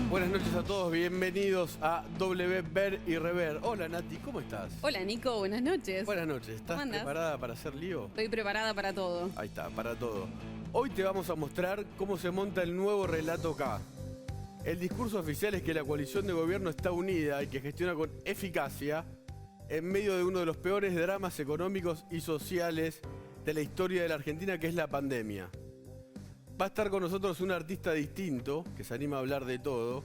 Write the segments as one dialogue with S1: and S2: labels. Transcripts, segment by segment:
S1: Buenas noches a todos, bienvenidos a W Ver y Rever. Hola Nati, ¿cómo estás?
S2: Hola Nico, buenas noches.
S1: Buenas noches, ¿estás preparada para hacer lío?
S2: Estoy preparada para todo.
S1: Ahí está, para todo. Hoy te vamos a mostrar cómo se monta el nuevo relato K. El discurso oficial es que la coalición de gobierno está unida y que gestiona con eficacia en medio de uno de los peores dramas económicos y sociales de la historia de la Argentina, que es la pandemia. Va a estar con nosotros un artista distinto, que se anima a hablar de todo,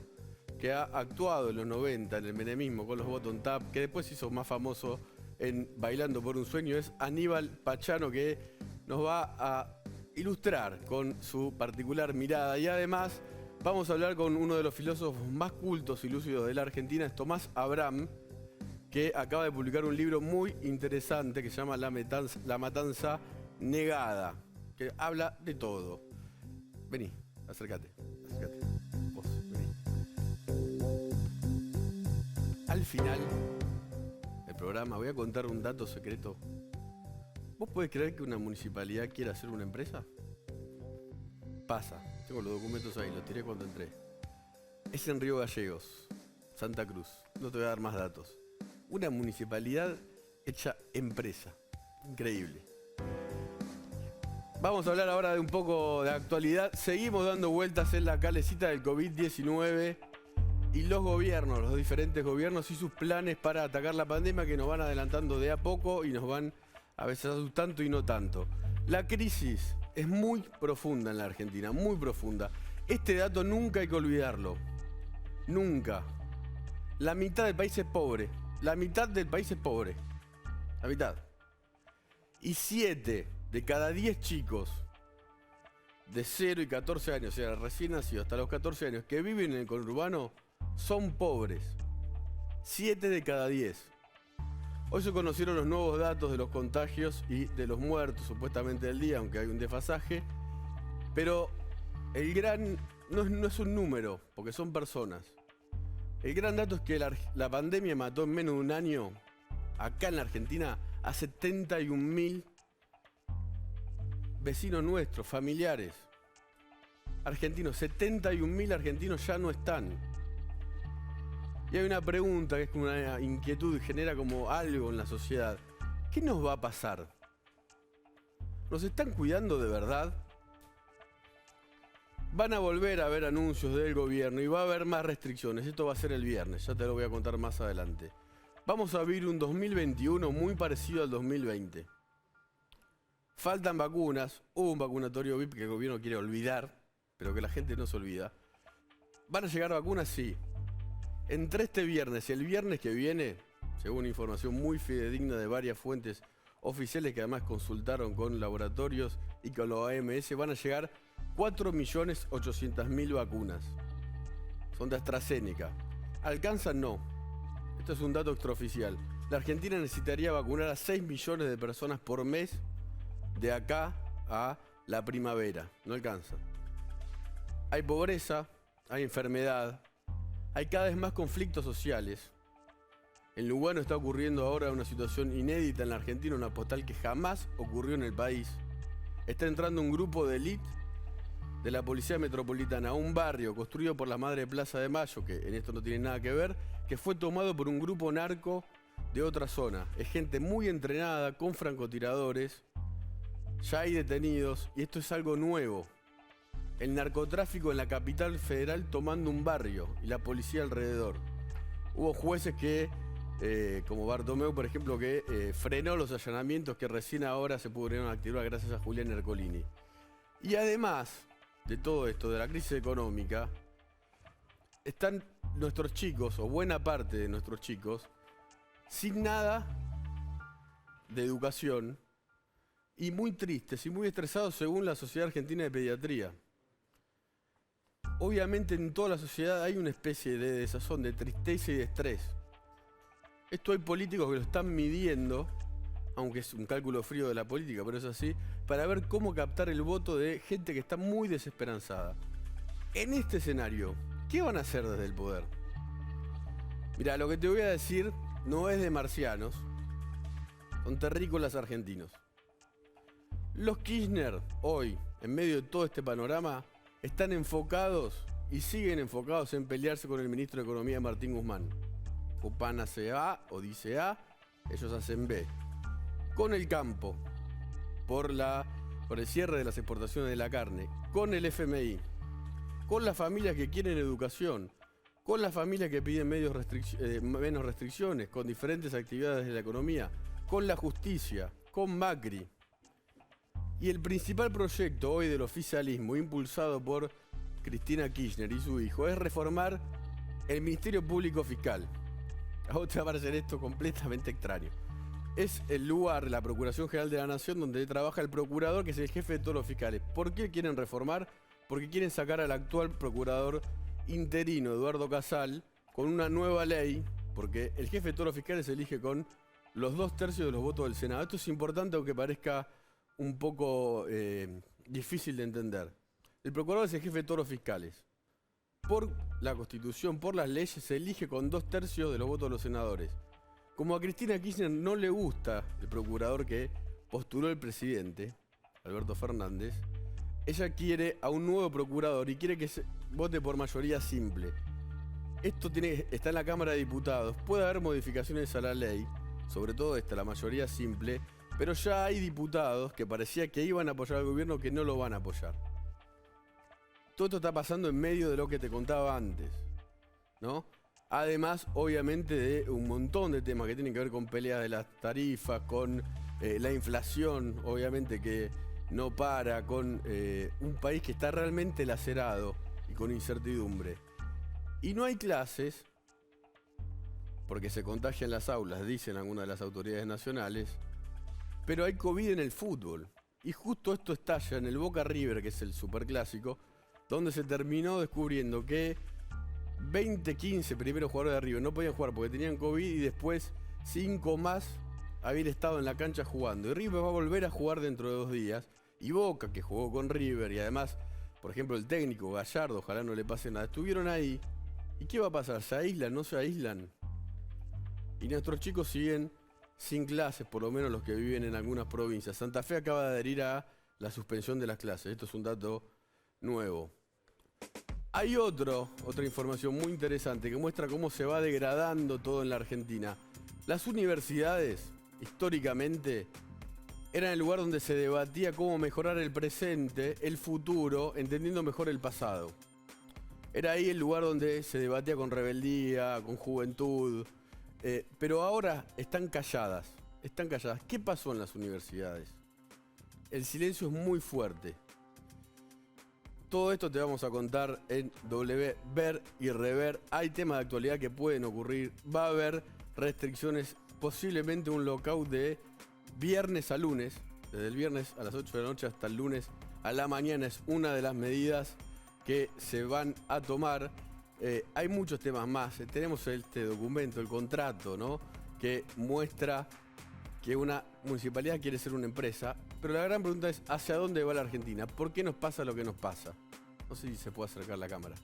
S1: que ha actuado en los 90 en el menemismo con los Bottom Tap, que después se hizo más famoso en Bailando por un Sueño. Es Aníbal Pachano, que nos va a ilustrar con su particular mirada. Y además vamos a hablar con uno de los filósofos más cultos y lúcidos de la Argentina, es Tomás Abraham, que acaba de publicar un libro muy interesante que se llama La Matanza Negada, que habla de todo. Vení, acércate. Vos, vení. Al final del programa voy a contar un dato secreto. ¿Vos podés creer que una municipalidad quiera hacer una empresa? Pasa, tengo los documentos ahí, los tiré cuando entré. Es en Río Gallegos, Santa Cruz. No te voy a dar más datos. Una municipalidad hecha empresa. Increíble. Vamos a hablar ahora de un poco de actualidad. Seguimos dando vueltas en la calecita del COVID-19 y los gobiernos, los diferentes gobiernos y sus planes para atacar la pandemia, que nos van adelantando de a poco y nos van a veces asustando y no tanto. La crisis es muy profunda en la Argentina, muy profunda. Este dato nunca hay que olvidarlo. Nunca. La mitad del país es pobre. La mitad del país es pobre. La mitad. Y 7 de cada 10 chicos de 0 y 14 años, o sea, recién nacidos hasta los 14 años, que viven en el conurbano, son pobres. 7 de cada 10. Hoy se conocieron los nuevos datos de los contagios y de los muertos, supuestamente del día, aunque hay un desfasaje. Pero el gran... no es un número, porque son personas. El gran dato es que la pandemia mató en menos de un año, acá en la Argentina, a 71.000 vecinos nuestros, familiares, argentinos. 71.000 argentinos ya no están. Y hay una pregunta que es como una inquietud, genera como algo en la sociedad. ¿Qué nos va a pasar? ¿Nos están cuidando de verdad? Van a volver a haber anuncios del gobierno y va a haber más restricciones. Esto va a ser el viernes, ya te lo voy a contar más adelante. Vamos a vivir un 2021 muy parecido al 2020. Faltan vacunas, hubo un vacunatorio VIP que el gobierno quiere olvidar, pero que la gente no se olvida. ¿Van a llegar vacunas? Sí. Entre este viernes y el viernes que viene, según información muy fidedigna de varias fuentes oficiales que además consultaron con laboratorios y con los AMS, van a llegar 4.800.000 vacunas. Son de AstraZeneca. ¿Alcanzan? No. Esto es un dato extraoficial. La Argentina necesitaría vacunar a 6 millones de personas por mes de acá a la primavera. No alcanza. Hay pobreza, hay enfermedad, hay cada vez más conflictos sociales. En Lugano está ocurriendo ahora una situación inédita en la Argentina, una postal que jamás ocurrió en el país. Está entrando un grupo de élite de la Policía Metropolitana a un barrio construido por la Madre de Plaza de Mayo, que en esto no tiene nada que ver, que fue tomado por un grupo narco de otra zona. Es gente muy entrenada, con francotiradores. Ya hay detenidos y esto es algo nuevo. El narcotráfico en la capital federal tomando un barrio y la policía alrededor. Hubo jueces que, como Bartomeu, por ejemplo, que frenó los allanamientos que recién ahora se pudieron activar gracias a Julián Ercolini. Y además de todo esto, de la crisis económica, están nuestros chicos, o buena parte de nuestros chicos, sin nada de educación, y muy tristes y muy estresados según la Sociedad Argentina de Pediatría. Obviamente en toda la sociedad hay una especie de desazón, de tristeza y de estrés. Esto hay políticos que lo están midiendo, aunque es un cálculo frío de la política, pero es así, para ver cómo captar el voto de gente que está muy desesperanzada. En este escenario, ¿qué van a hacer desde el poder? Mirá, lo que te voy a decir no es de marcianos, son terrícolas argentinos. Los Kirchner, hoy, en medio de todo este panorama, están enfocados y siguen enfocados en pelearse con el ministro de Economía Martín Guzmán. Copán hace A o dice A, ellos hacen B. Con el campo, por el cierre de las exportaciones de la carne, con el FMI, con las familias que quieren educación, con las familias que piden menos restricciones, con diferentes actividades de la economía, con la justicia, con Macri. Y el principal proyecto hoy del oficialismo, impulsado por Cristina Kirchner y su hijo, es reformar el Ministerio Público Fiscal. A vos te va a parecer esto completamente extraño. Es el lugar, la Procuración General de la Nación, donde trabaja el procurador, que es el jefe de todos los fiscales. ¿Por qué quieren reformar? Porque quieren sacar al actual procurador interino, Eduardo Casal, con una nueva ley, porque el jefe de todos los fiscales se elige con los 2/3 de los votos del Senado. Esto es importante, aunque parezca un poco difícil de entender. El procurador es el jefe de todos los fiscales. Por la Constitución, por las leyes, se elige con 2/3 de los votos de los senadores. Como a Cristina Kirchner no le gusta el procurador que postuló el presidente, Alberto Fernández, ella quiere a un nuevo procurador y quiere que se vote por mayoría simple. Esto está en la Cámara de Diputados. Puede haber modificaciones a la ley, sobre todo la mayoría simple, pero ya hay diputados que parecía que iban a apoyar al gobierno que no lo van a apoyar. Todo esto está pasando en medio de lo que te contaba antes, ¿no? Además, obviamente, de un montón de temas que tienen que ver con peleas de las tarifas, con la inflación, obviamente que no para, con un país que está realmente lacerado y con incertidumbre. Y no hay clases, porque se contagian las aulas, dicen algunas de las autoridades nacionales, pero hay COVID en el fútbol. Y justo esto estalla en el Boca River, que es el superclásico, donde se terminó descubriendo que 15 primeros jugadores de River no podían jugar porque tenían COVID y después 5 más habían estado en la cancha jugando. Y River va a volver a jugar dentro de 2 días. Y Boca, que jugó con River, y además, por ejemplo, el técnico Gallardo, ojalá no le pase nada, estuvieron ahí. ¿Y qué va a pasar? ¿Se aíslan? ¿No se aíslan? Y nuestros chicos siguen sin clases, por lo menos los que viven en algunas provincias. Santa Fe acaba de adherir a la suspensión de las clases. Esto es un dato nuevo. Hay otra información muy interesante que muestra cómo se va degradando todo en la Argentina. Las universidades, históricamente, eran el lugar donde se debatía cómo mejorar el presente, el futuro, entendiendo mejor el pasado. Era ahí el lugar donde se debatía con rebeldía, con juventud, pero ahora están calladas. ¿Qué pasó en las universidades? El silencio es muy fuerte. Todo esto te vamos a contar en W Ver y Rever. Hay temas de actualidad que pueden ocurrir. Va a haber restricciones, posiblemente un lockout de viernes a lunes. Desde el viernes a las 8 de la noche hasta el lunes a la mañana es una de las medidas que se van a tomar. Hay muchos temas más. Tenemos este documento, el contrato, ¿no?, que muestra que una municipalidad quiere ser una empresa, pero la gran pregunta es ¿hacia dónde va la Argentina? ¿Por qué nos pasa lo que nos pasa? No sé si se puede acercar la cámara.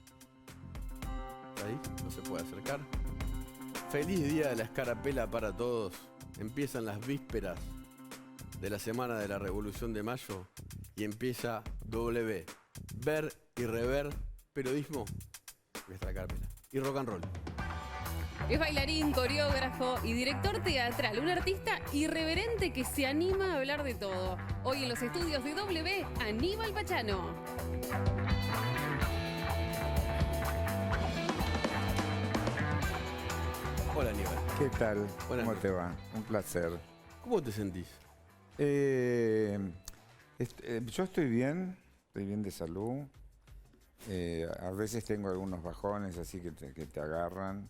S1: ¿Ahí? ¿No se puede acercar? Feliz día de la escarapela para todos. Empiezan las vísperas de la semana de la Revolución de Mayo y empieza W. Ver y Rever, periodismo, escarapela y rock and roll.
S2: Es bailarín, coreógrafo y director teatral, un artista irreverente que se anima a hablar de todo. Hoy en los estudios de W, Aníbal Pachano.
S1: Hola Aníbal.
S3: ¿Qué tal?
S1: Buenas
S3: ¿Cómo
S1: noches.
S3: te va? Un placer.
S1: ¿Cómo te sentís?
S3: Yo estoy bien de salud. A veces tengo algunos bajones así que te agarran.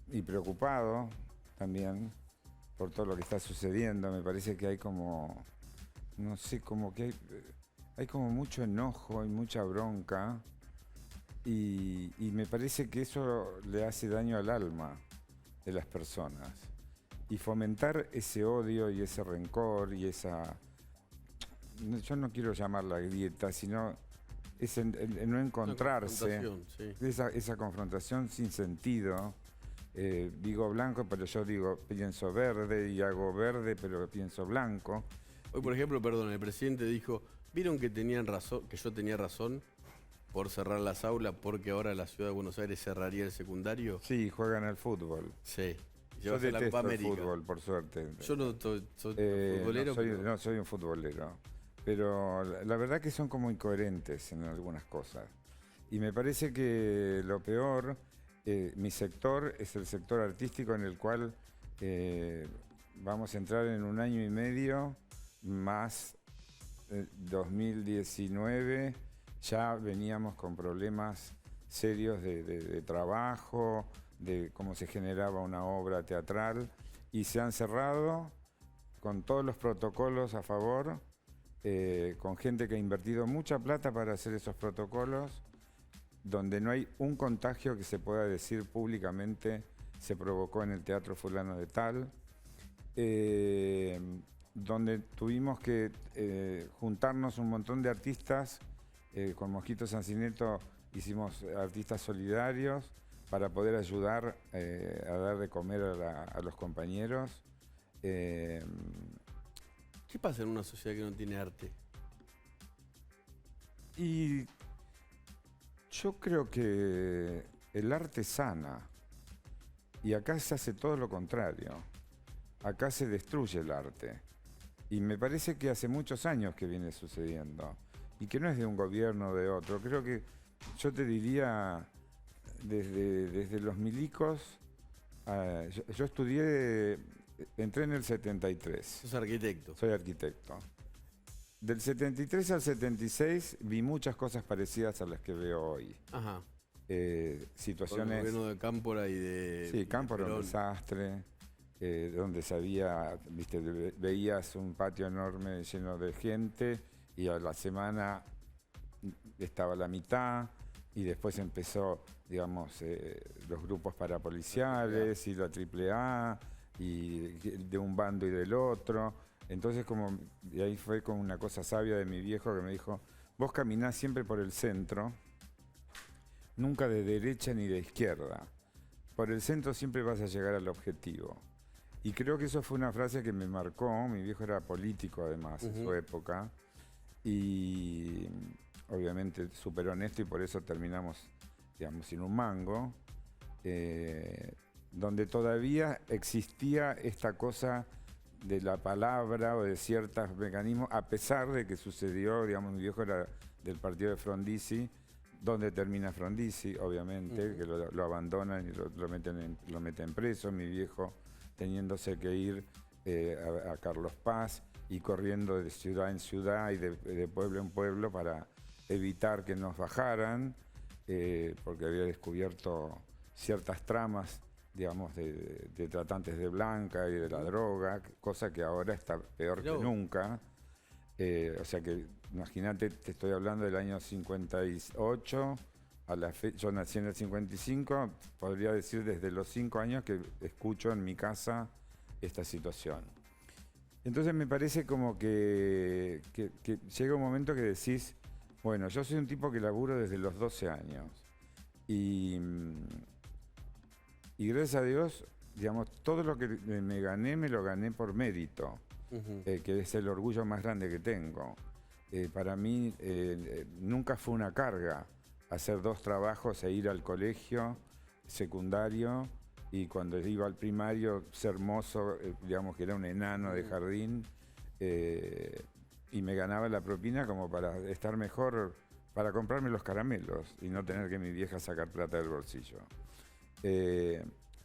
S3: Y preocupado también por todo lo que está sucediendo. Me parece que hay como, no sé, como que hay como mucho enojo y mucha bronca. Y me parece que eso le hace daño al alma de las personas. Y fomentar ese odio y ese rencor y esa... Yo no quiero llamarla grieta, sino el no encontrarse.
S1: Sí.
S3: Esa confrontación sin sentido. Digo blanco, pero yo pienso verde y hago verde, pero pienso blanco.
S1: Hoy, por ejemplo, el presidente dijo, ¿vieron que tenían razón, que yo tenía razón? por cerrar las aulas porque ahora la ciudad de Buenos Aires cerraría el secundario?
S3: Sí, juegan al fútbol.
S1: Sí. Y
S3: Yo
S1: llevas a la Copa
S3: detesto el
S1: América.
S3: fútbol, por suerte.
S1: Yo no soy futbolero.
S3: No soy un futbolero. Pero la verdad que son como incoherentes en algunas cosas. Y me parece que lo peor, mi sector es el sector artístico en el cual vamos a entrar en 1 año y medio más 2019. Ya veníamos con problemas serios de trabajo, de cómo se generaba una obra teatral, y se han cerrado con todos los protocolos a favor, con gente que ha invertido mucha plata para hacer esos protocolos, donde no hay un contagio que se pueda decir públicamente se provocó en el teatro fulano de tal, donde tuvimos que juntarnos un montón de artistas. Con Mosquito Sancineto hicimos artistas solidarios para poder ayudar a dar de comer a los compañeros.
S1: ¿Qué pasa en una sociedad que no tiene arte?
S3: Y yo creo que el arte sana. Y acá se hace todo lo contrario. Acá se destruye el arte. Y me parece que hace muchos años que viene sucediendo. Y que no es de un gobierno o de otro. Creo que yo te diría desde los milicos. Yo estudié, entré en el 73.
S1: Sos arquitecto.
S3: Soy arquitecto. Del 73 al 76 vi muchas cosas parecidas a las que veo hoy.
S1: Ajá.
S3: Situaciones...
S1: Con el gobierno de Cámpora y de...
S3: Sí, Cámpora era un desastre. Donde veías un patio enorme lleno de gente y a la semana estaba la mitad, y después empezó, digamos, los grupos parapoliciales y la AAA, y de un bando y del otro. Entonces, y ahí fue como una cosa sabia de mi viejo que me dijo: vos caminás siempre por el centro, nunca de derecha ni de izquierda. Por el centro siempre vas a llegar al objetivo. Y creo que eso fue una frase que me marcó. Mi viejo era político además en su época, y obviamente súper honesto, y por eso terminamos, digamos, sin un mango, donde todavía existía esta cosa de la palabra o de ciertos mecanismos, a pesar de que sucedió, digamos, mi viejo era del partido de Frondizi, donde termina Frondizi, obviamente, que lo abandonan y lo meten preso. Mi viejo teniéndose que ir a Carlos Paz y corriendo de ciudad en ciudad y de pueblo en pueblo para evitar que nos bajaran, porque había descubierto ciertas tramas, digamos, de tratantes de blanca y de la droga, cosa que ahora está peor que nunca. O sea que, imagínate, te estoy hablando del año 58, yo nací en el 55, podría decir desde los 5 años que escucho en mi casa esta situación. Entonces me parece como que llega un momento que decís, bueno, yo soy un tipo que laburo desde los 12 años, y gracias a Dios, digamos, todo lo que me gané, me lo gané por mérito, que es el orgullo más grande que tengo. Para mí nunca fue una carga hacer 2 trabajos e ir al colegio secundario, y cuando iba al primario ser mozo, digamos que era un enano de jardín, y me ganaba la propina como para estar mejor, para comprarme los caramelos y no tener que mi vieja sacar plata del bolsillo.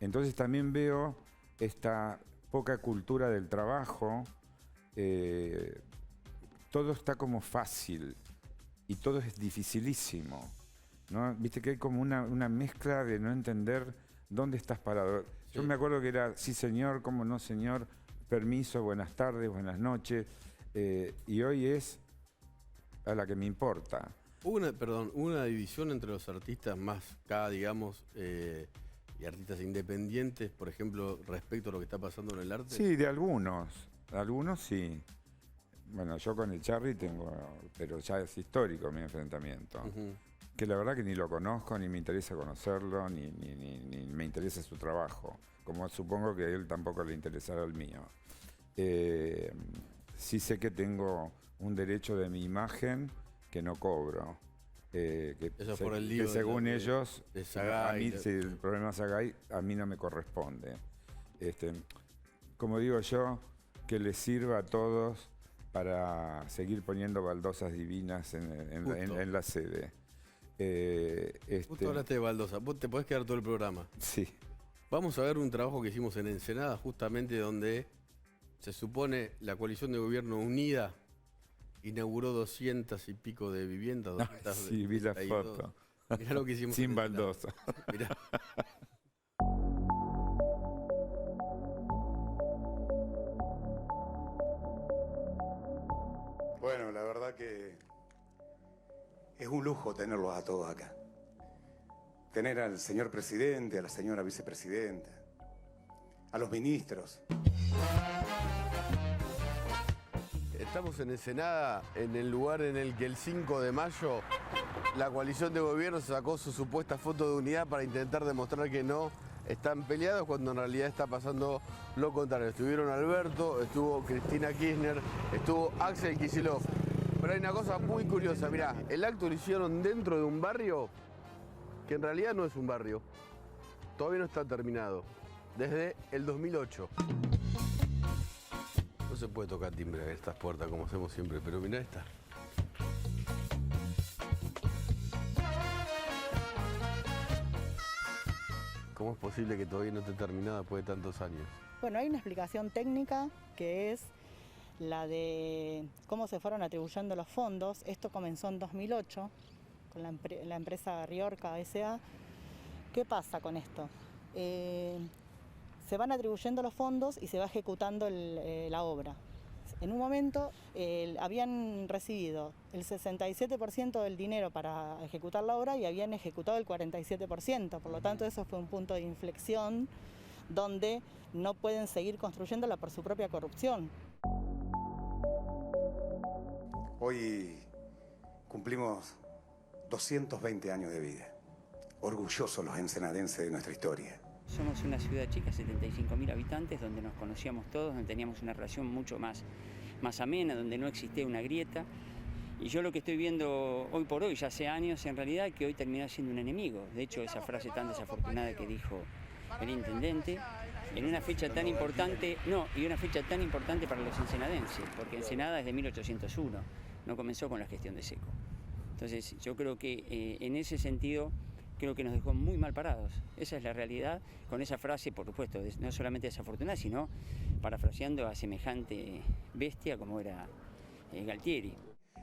S3: Entonces también veo esta poca cultura del trabajo. Todo está como fácil y todo es dificilísimo, ¿no? Viste que hay como una mezcla de no entender dónde estás parado. Yo me acuerdo que era sí señor, cómo no señor, permiso, buenas tardes, buenas noches, y hoy es a la que me importa.
S1: Hubo una división entre los artistas más acá, digamos, y artistas independientes, por ejemplo, respecto a lo que está pasando en el arte.
S3: Sí, de algunos sí. Bueno, yo con el Charry tengo, pero ya es histórico mi enfrentamiento. Que la verdad que ni lo conozco, ni me interesa conocerlo, ni me interesa su trabajo, como supongo que a él tampoco le interesará el mío. Sí sé que tengo un derecho de mi imagen que no cobro,
S1: Eso por el lío
S3: que según
S1: de
S3: ellos,
S1: Sagay,
S3: a mí, si el problema Sagay, a mí no me corresponde. Como digo yo, que les sirva a todos para seguir poniendo baldosas divinas en la sede.
S1: Justo hablaste de baldosa. Vos te podés quedar todo el programa.
S3: Sí.
S1: Vamos a ver un trabajo que hicimos en Ensenada, justamente donde se supone la coalición de gobierno unida inauguró 200 y pico de viviendas.
S3: Sí, vi la foto.
S1: Mirá lo que hicimos.
S3: Sin baldosa.
S1: Mirá.
S4: Bueno, la verdad que es un lujo tenerlos a todos acá. Tener al señor presidente, a la señora vicepresidenta, a los ministros.
S1: Estamos en Ensenada, en el lugar en el que el 5 de mayo la coalición de gobierno sacó su supuesta foto de unidad para intentar demostrar que no están peleados, cuando en realidad está pasando lo contrario. Estuvieron Alberto, estuvo Cristina Kirchner, estuvo Axel Kicillof. Pero hay una cosa muy curiosa, mirá, el acto lo hicieron dentro de un barrio que en realidad no es un barrio. Todavía no está terminado. Desde el 2008. No se puede tocar timbre en estas puertas como hacemos siempre, pero mirá esta. ¿Cómo es posible que todavía no esté terminada después de tantos años?
S5: Bueno, hay una explicación técnica que es la de cómo se fueron atribuyendo los fondos. Esto comenzó en 2008 con la empresa Riorca S.A. ¿Qué pasa con esto? Se van atribuyendo los fondos y se va ejecutando la obra. En un momento habían recibido el 67% del dinero para ejecutar la obra y habían ejecutado el 47%. Por lo tanto, eso fue un punto de inflexión donde no pueden seguir construyéndola por su propia corrupción.
S4: Hoy cumplimos 220 años de vida. Orgullosos los ensenadenses de nuestra historia.
S6: Somos una ciudad chica, 75.000 habitantes, donde nos conocíamos todos, donde teníamos una relación mucho más amena, donde no existía una grieta. Y yo lo que estoy viendo hoy por hoy, ya hace años en realidad, que hoy termina siendo un enemigo. De hecho, esa frase tan desafortunada que dijo el intendente, en una fecha tan importante, y una fecha tan importante para los ensenadenses, porque Ensenada es de 1801, no comenzó con la gestión de Seco. Entonces, yo creo que en ese sentido, creo que nos dejó muy mal parados. Esa es la realidad, con esa frase, por supuesto, no solamente desafortunada, sino parafraseando a semejante bestia como era Galtieri.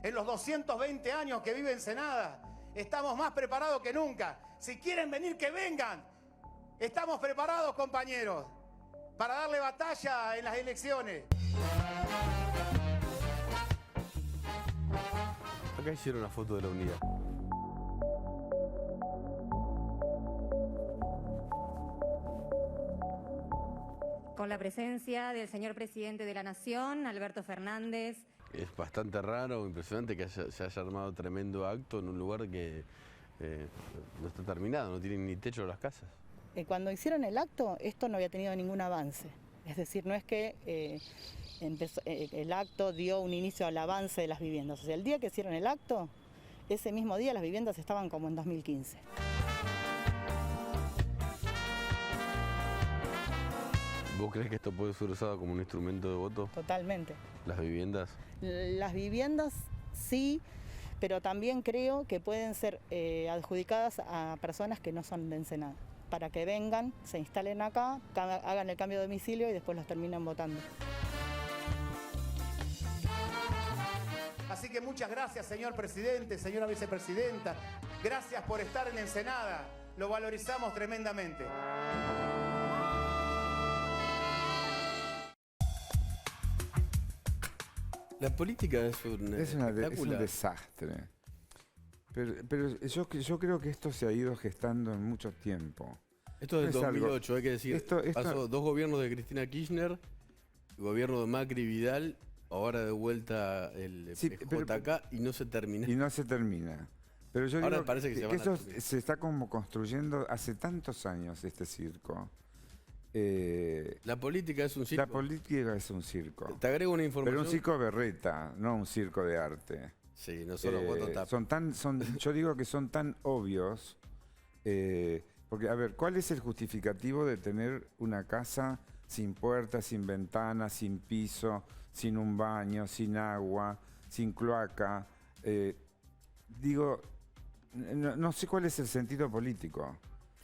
S4: En los 220 años que vive Ensenada, estamos más preparados que nunca. Si quieren venir, que vengan. Estamos preparados, compañeros, para darle batalla en las elecciones.
S1: Acá hicieron una foto de la unidad.
S7: Con la presencia del señor presidente de la Nación, Alberto Fernández.
S1: Es bastante raro, impresionante que se haya armado tremendo acto en un lugar que no está terminado, no tienen ni techo las casas.
S5: Cuando hicieron el acto, esto no había tenido ningún avance. Es decir, no es que el acto dio un inicio al avance de las viviendas. O sea, el día que hicieron el acto, ese mismo día las viviendas estaban como en 2015.
S1: ¿Vos crees que esto puede ser usado como un instrumento de voto?
S5: Totalmente.
S1: ¿Las viviendas?
S5: Las viviendas sí, pero también creo que pueden ser adjudicadas a personas que no son de Ensenada, para que vengan, se instalen acá, hagan el cambio de domicilio y después los terminan votando.
S4: Así que muchas gracias, señor presidente, señora vicepresidenta. Gracias por estar en Ensenada. Lo valorizamos tremendamente.
S1: La política es un
S3: desastre. Pero yo creo que esto se ha ido gestando en mucho tiempo.
S1: Esto es del 2008, hay que decir. Pasó 2 gobiernos de Cristina Kirchner, gobierno de Macri Vidal, ahora de vuelta el JK y no se termina.
S3: Y no se termina. Pero yo
S1: ahora
S3: digo
S1: parece que
S3: eso se está como construyendo hace tantos años este circo.
S1: La política es un circo.
S3: La política es un circo.
S1: Te agrego una información.
S3: Pero un circo berreta, no un circo de arte.
S1: Sí, no solo voto tap.
S3: Yo digo que son tan obvios, porque, a ver, ¿cuál es el justificativo de tener una casa sin puertas, sin ventanas, sin piso, sin un baño, sin agua, sin cloaca? Digo, no sé cuál es el sentido político.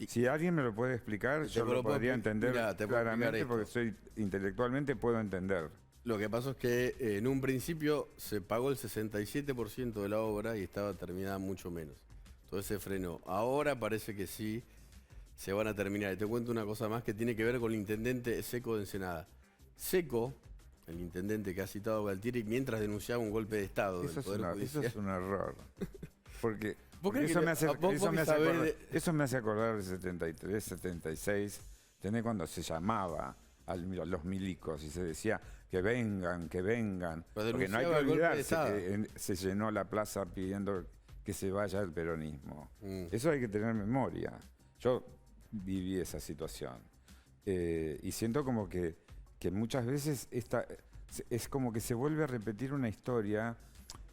S3: Si alguien me lo puede explicar, yo lo podría entender claramente porque intelectualmente puedo entender.
S1: Lo que pasó es que en un principio se pagó el 67% de la obra y estaba terminada mucho menos. Entonces se frenó. Ahora parece que sí se van a terminar. Y te cuento una cosa más que tiene que ver con el intendente Seco de Ensenada. Seco, el intendente que ha citado Galtieri, mientras denunciaba un golpe de Estado del Poder Judicial.
S3: Eso es un error. Porque eso me hace acordar del 73, 76, ¿entendés? Cuando se llamaba a los milicos y se decía que vengan. Porque no hay que olvidarse que se llenó la plaza pidiendo que se vaya el peronismo. Eso hay que tener memoria. Yo viví esa situación. Y siento como que muchas veces es como que se vuelve a repetir una historia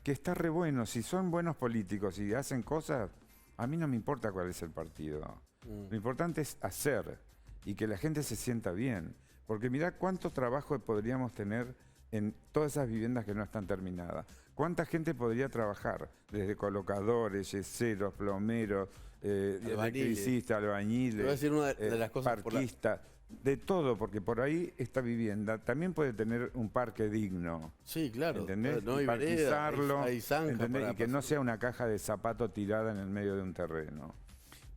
S3: que está re bueno. Si son buenos políticos y hacen cosas, a mí no me importa cuál es el partido. Lo importante es hacer y que la gente se sienta bien. Porque mirá cuánto trabajo podríamos tener en todas esas viviendas que no están terminadas. ¿Cuánta gente podría trabajar? Desde colocadores, yeseros, plomeros, electricistas, albañiles,
S1: Te voy a decir una de las cosas
S3: parquistas. De todo, porque por ahí esta vivienda también puede tener un parque digno.
S1: Sí, claro.
S3: ¿Entendés?
S1: No hay
S3: y parquizarlo,
S1: hay zanja
S3: y que no sea una caja de zapato tirada en el medio de un terreno.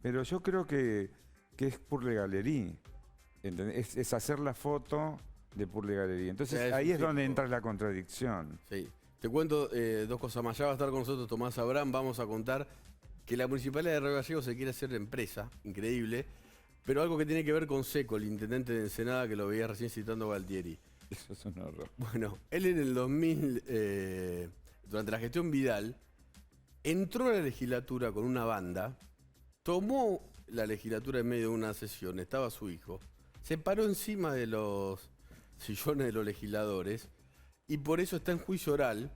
S3: Pero yo creo que es pure galería. Es hacer la foto de pure galería. Entonces ahí es donde entra la contradicción.
S1: Sí. Te cuento dos cosas más. Ya va a estar con nosotros Tomás Abraham. Vamos a contar que la Municipalidad de Río Gallegos se quiere hacer empresa. Increíble. Pero algo que tiene que ver con Seco, el intendente de Ensenada, que lo veía recién citando Galtieri.
S3: Eso es un horror.
S1: Bueno, él en el 2000, durante la gestión Vidal, entró a la legislatura con una banda, tomó la legislatura en medio de una sesión, estaba su hijo, se paró encima de los sillones de los legisladores y por eso está en juicio oral.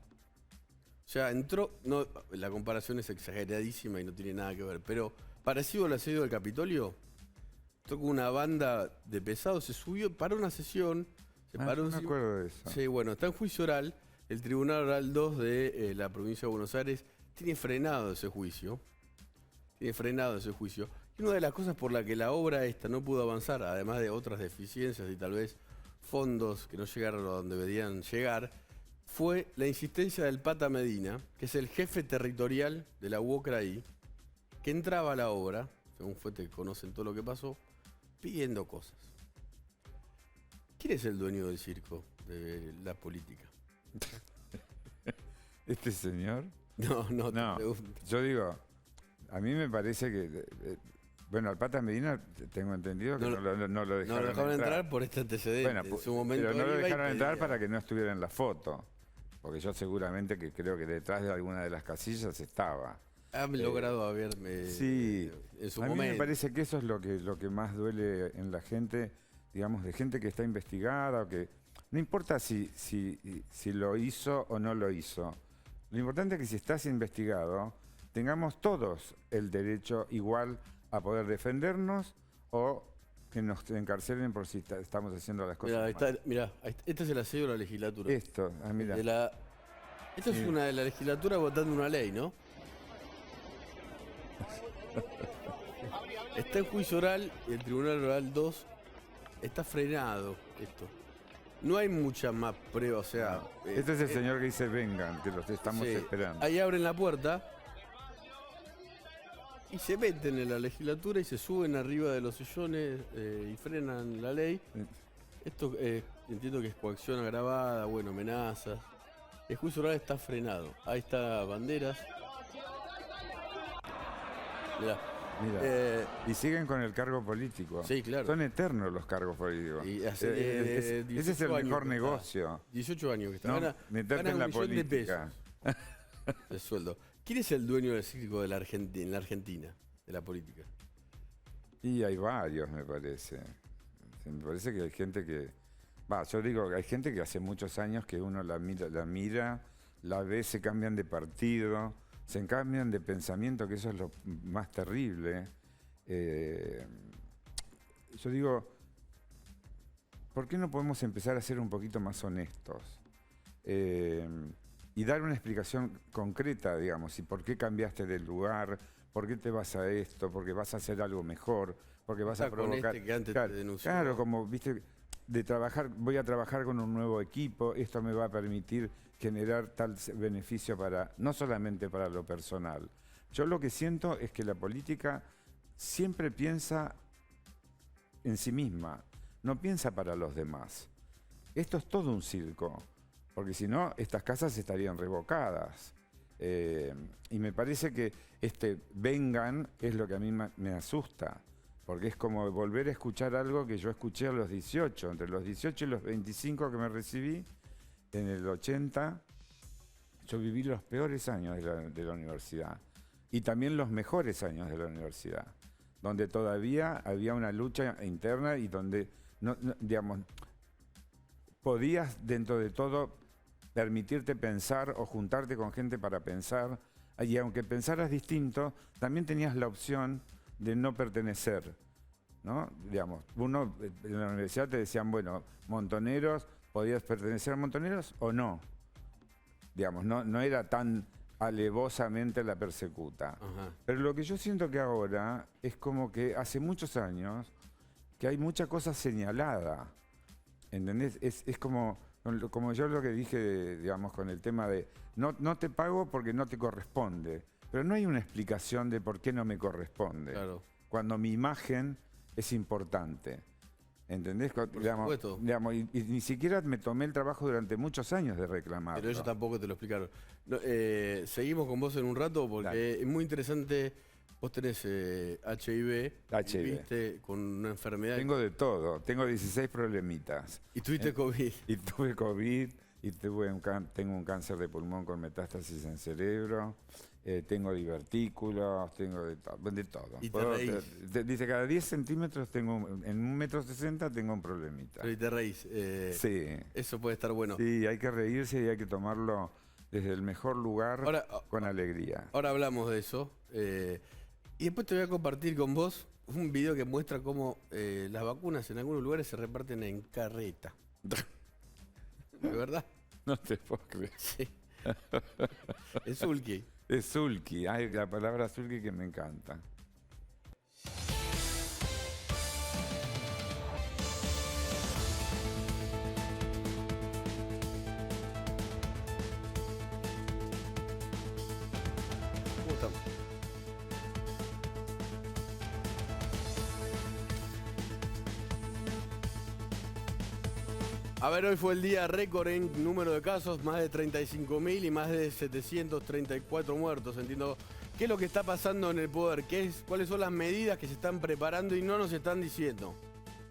S1: O sea, entró, no, la comparación es exageradísima y no tiene nada que ver, pero parecido al asedio del Capitolio. Entró con una banda de pesados, se subió, paró una sesión, se paró
S3: no me acuerdo de eso.
S1: Sí, bueno, está en juicio oral. El Tribunal Oral 2 de la provincia de Buenos Aires tiene frenado ese juicio. Y una de las cosas por la que la obra esta no pudo avanzar, además de otras deficiencias y tal vez fondos que no llegaron a donde debían llegar, fue la insistencia del Pata Medina, que es el jefe territorial de la UOCRAI, que entraba a la obra, según fuentes que conocen todo lo que pasó, pidiendo cosas. ¿Quién es el dueño del circo de la política?
S3: ¿Este señor?
S1: No.
S3: Yo digo, a mí me parece que... bueno, al Pata Medina tengo entendido que no lo dejaron
S1: entrar por este antecedente.
S3: Bueno,
S1: en su momento
S3: pero no lo dejaron entrar para que no estuviera en la foto. Porque yo seguramente que creo que detrás de alguna de las casillas estaba.
S1: Han logrado verme
S3: sí,
S1: en su
S3: a
S1: momento.
S3: mí me parece que eso es lo que más duele en la gente, digamos, de gente que está investigada o que... No importa si lo hizo o no lo hizo. Lo importante es que si estás investigado, tengamos todos el derecho igual a poder defendernos o que nos encarcelen por si estamos haciendo las cosas mal.
S1: Mirá, este es el asedio de la legislatura.
S3: Esto, mirá.
S1: Esto es una de la legislatura votando una ley, ¿no? Está en juicio oral y el Tribunal Oral 2 está frenado esto. No hay mucha más prueba, o sea...
S3: Este es el señor que dice vengan, que los estamos esperando.
S1: Ahí abren la puerta y se meten en la legislatura y se suben arriba de los sillones y frenan la ley. Esto entiendo que es coacción agravada, bueno, amenazas. El juicio oral está frenado. Ahí está banderas. Mirá.
S3: Y siguen con el cargo político.
S1: Sí, claro.
S3: Son eternos los cargos políticos.
S1: Y
S3: ese es el mejor negocio.
S1: 18 años que está.
S3: Meterte en la política.
S1: El sueldo. ¿Quién es el dueño del circo de en la Argentina, de la política?
S3: Y hay varios, me parece. Me parece que hay gente que... yo digo que hay gente que hace muchos años que uno la mira, la vez se cambian de partido, se cambian de pensamiento, que eso es lo más terrible. Yo digo, ¿por qué no podemos empezar a ser un poquito más honestos? Y dar una explicación concreta, digamos, y por qué cambiaste de lugar, por qué te vas a esto, porque vas a hacer algo mejor, porque vas a provocar...
S1: Con que antes
S3: claro,
S1: te denunció.
S3: claro, como, viste, de trabajar, voy a trabajar con un nuevo equipo, esto me va a permitir generar tal beneficio para, no solamente para lo personal. Yo lo que siento es que la política siempre piensa en sí misma, no piensa para los demás. Esto es todo un circo, porque si no, estas casas estarían revocadas. Y me parece que vengan es lo que a mí me asusta, porque es como volver a escuchar algo que yo escuché a los 18, entre los 18 y los 25 que me recibí, en el 80, yo viví los peores años de la universidad y también los mejores años de la universidad, donde todavía había una lucha interna y donde, digamos, podías dentro de todo permitirte pensar o juntarte con gente para pensar, y aunque pensaras distinto, también tenías la opción de no pertenecer, ¿no? Digamos, uno en la universidad te decían, bueno, montoneros, podías pertenecer a montoneros o no. Digamos, no era tan alevosamente la persecuta.
S1: Ajá.
S3: Pero lo que yo siento que ahora es como que hace muchos años que hay mucha cosa señalada, ¿entendés? Es como yo lo que dije, digamos, con el tema de no te pago porque no te corresponde, pero no hay una explicación de por qué no me corresponde.
S1: Claro.
S3: Cuando mi imagen es importante. ¿Entendés?
S1: Supuesto.
S3: Digamos, y ni siquiera me tomé el trabajo durante muchos años de reclamar.
S1: Pero ellos tampoco te lo explicaron. No, seguimos con vos en un rato porque
S3: Dale.
S1: es muy interesante. Vos tenés HIV,
S3: HIV.
S1: viviste con una enfermedad.
S3: Tengo de todo, tengo 16 problemitas.
S1: Y tuviste COVID.
S3: Y tuve COVID, y tengo un cáncer de pulmón con metástasis en cerebro, tengo divertículos, tengo de todo.
S1: Y te reís.
S3: Dice, cada 10 centímetros tengo, en 1,60 m tengo un problemita.
S1: Pero y te reís.
S3: Sí.
S1: Eso puede estar bueno.
S3: Sí, hay que reírse y hay que tomarlo desde el mejor lugar, con alegría.
S1: Ahora hablamos de eso. Y después te voy a compartir con vos un video que muestra cómo las vacunas en algunos lugares se reparten en carreta. ¿De verdad?
S3: No te puedo creer.
S1: Sí. Es Zulki.
S3: Es Zulki, hay la palabra Zulki que me encanta.
S1: ¿Cómo estamos? A ver, hoy fue el día récord en número de casos, más de 35.000 y más de 734 muertos. Entiendo qué es lo que está pasando en el poder, cuáles son las medidas que se están preparando y no nos están diciendo.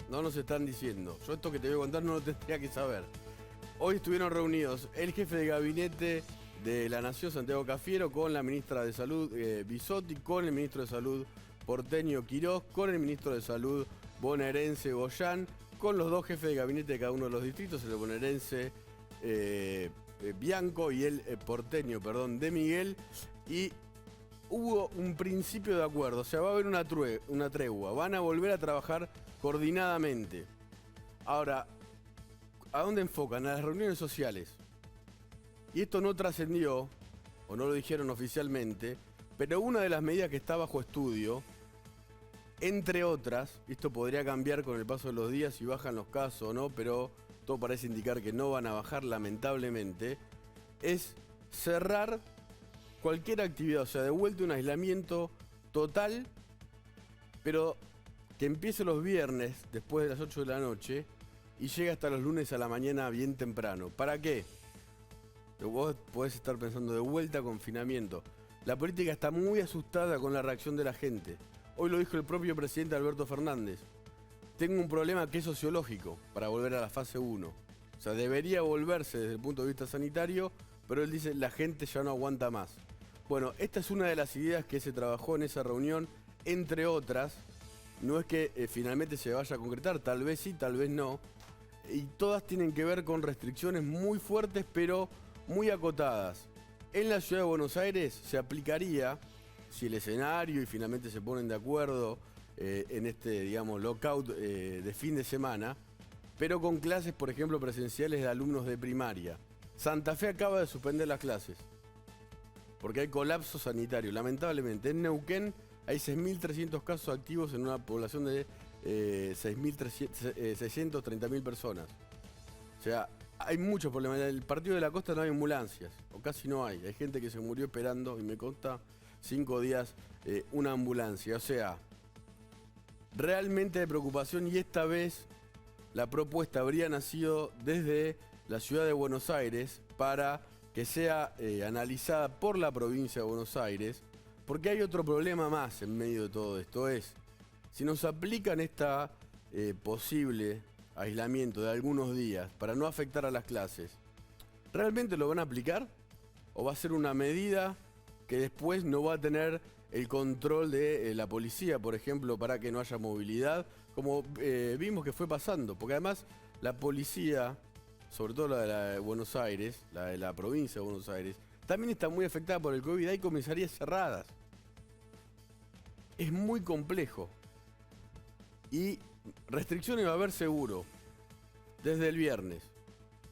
S1: No nos están diciendo. Yo esto que te voy a contar no lo tendría que saber. Hoy estuvieron reunidos el jefe de gabinete de la Nación, Santiago Cafiero, con la ministra de Salud, Bisotti, con el ministro de Salud, porteño Quirós, con el ministro de Salud, bonaerense Goyán, con los dos jefes de gabinete de cada uno de los distritos, el bonaerense Bianco y el porteño, de Miguel, y hubo un principio de acuerdo, o sea, va a haber una tregua, van a volver a trabajar coordinadamente. Ahora, ¿a dónde enfocan? A las reuniones sociales. Y esto no trascendió, o no lo dijeron oficialmente, pero una de las medidas que está bajo estudio, entre otras, esto podría cambiar con el paso de los días si bajan los casos o no, pero todo parece indicar que no van a bajar lamentablemente, es cerrar cualquier actividad, o sea, de vuelta un aislamiento total, pero que empiece los viernes después de las 8 de la noche y llegue hasta los lunes a la mañana bien temprano. ¿Para qué? Vos podés estar pensando de vuelta a confinamiento. La política está muy asustada con la reacción de la gente. Hoy lo dijo el propio presidente Alberto Fernández. Tengo un problema que es sociológico para volver a la fase 1. O sea, debería volverse desde el punto de vista sanitario, pero él dice la gente ya no aguanta más. Bueno, esta es una de las ideas que se trabajó en esa reunión, entre otras. No es que finalmente se vaya a concretar, tal vez sí, tal vez no. Y todas tienen que ver con restricciones muy fuertes, pero muy acotadas. En la ciudad de Buenos Aires se aplicaría, si el escenario y finalmente se ponen de acuerdo en este, digamos, lockout de fin de semana, pero con clases, por ejemplo, presenciales de alumnos de primaria. Santa Fe acaba de suspender las clases porque hay colapso sanitario. Lamentablemente, en Neuquén hay 6.300 casos activos en una población de 630.000 personas. O sea, hay muchos problemas. En el partido de la costa no hay ambulancias, o casi no hay. Hay gente que se murió esperando, y me consta, 5 días una ambulancia. O sea, realmente hay preocupación, y esta vez la propuesta habría nacido desde la ciudad de Buenos Aires para que sea analizada por la provincia de Buenos Aires, porque hay otro problema más en medio de todo esto. Si nos aplican esta posible aislamiento de algunos días para no afectar a las clases, ¿realmente lo van a aplicar? ¿O va a ser una medida que después no va a tener el control de la policía, por ejemplo, para que no haya movilidad, como vimos que fue pasando? Porque además la policía, sobre todo la de Buenos Aires, la de la provincia de Buenos Aires, también está muy afectada por el COVID. Hay comisarías cerradas. Es muy complejo. Y restricciones va a haber seguro, desde el viernes.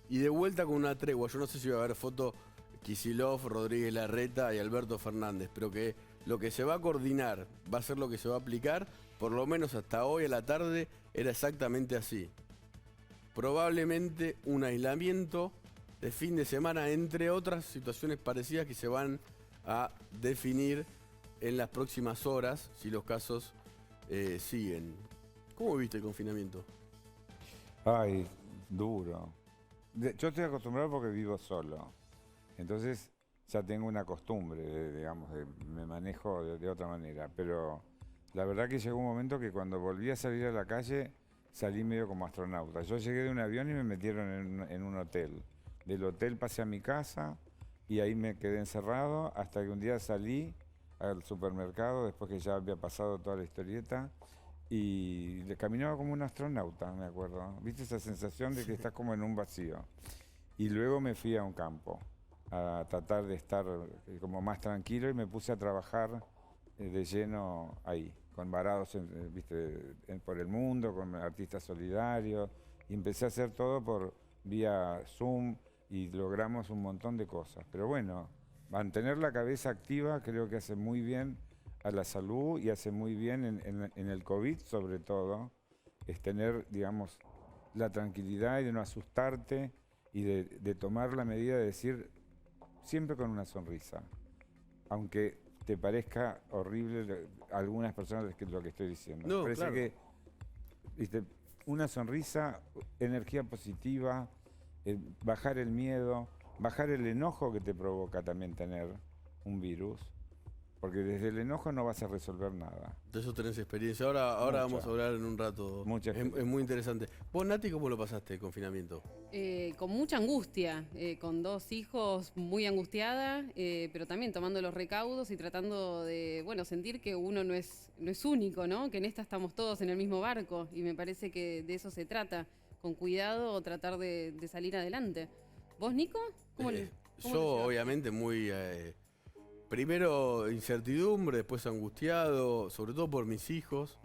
S1: Y de vuelta con una tregua. Yo no sé si va a haber foto Kicillof, Rodríguez Larreta y Alberto Fernández, pero que lo que se va a coordinar va a ser lo que se va a aplicar, por lo menos hasta hoy a la tarde, era exactamente así. Probablemente un aislamiento de fin de semana, entre otras situaciones parecidas que se van a definir en las próximas horas, si los casos siguen. ¿Cómo viste el confinamiento?
S3: Ay, duro. Yo estoy acostumbrado porque vivo solo. Entonces ya tengo una costumbre, digamos, me manejo de otra manera. Pero la verdad que llegó un momento que cuando volví a salir a la calle, salí medio como astronauta. Yo llegué de un avión y me metieron en un hotel. Del hotel pasé a mi casa y ahí me quedé encerrado hasta que un día salí al supermercado, después que ya había pasado toda la historieta, y caminaba como un astronauta, me acuerdo. ¿Viste esa sensación de que estás como en un vacío? Y luego me fui a un campo a tratar de estar como más tranquilo y me puse a trabajar de lleno ahí, con varados por el mundo, con artistas solidarios, y empecé a hacer todo por vía Zoom y logramos un montón de cosas. Pero bueno, mantener la cabeza activa creo que hace muy bien a la salud y hace muy bien en el COVID sobre todo, es tener, digamos, la tranquilidad y de no asustarte y de tomar la medida de decir siempre con una sonrisa, aunque te parezca horrible a algunas personas lo que estoy diciendo.
S1: No,
S3: parece
S1: claro.
S3: que, viste, una sonrisa, energía positiva, bajar el miedo, bajar el enojo que te provoca también tener un virus, porque desde el enojo no vas a resolver nada.
S1: De eso tenés experiencia. Ahora vamos a hablar en un rato.
S3: Mucha
S1: Es muy interesante. Vos, Nati, ¿cómo lo pasaste el confinamiento?
S2: Con mucha angustia, con 2 hijos, muy angustiada, pero también tomando los recaudos y tratando de, bueno, sentir que uno no es único, ¿no? Que en esta estamos todos en el mismo barco, y me parece que de eso se trata, con cuidado, tratar de salir adelante. ¿Vos, Nico? ¿Cómo lo
S1: Yo,
S2: llevaste?
S1: obviamente, muy... primero incertidumbre, después angustiado, sobre todo por mis hijos.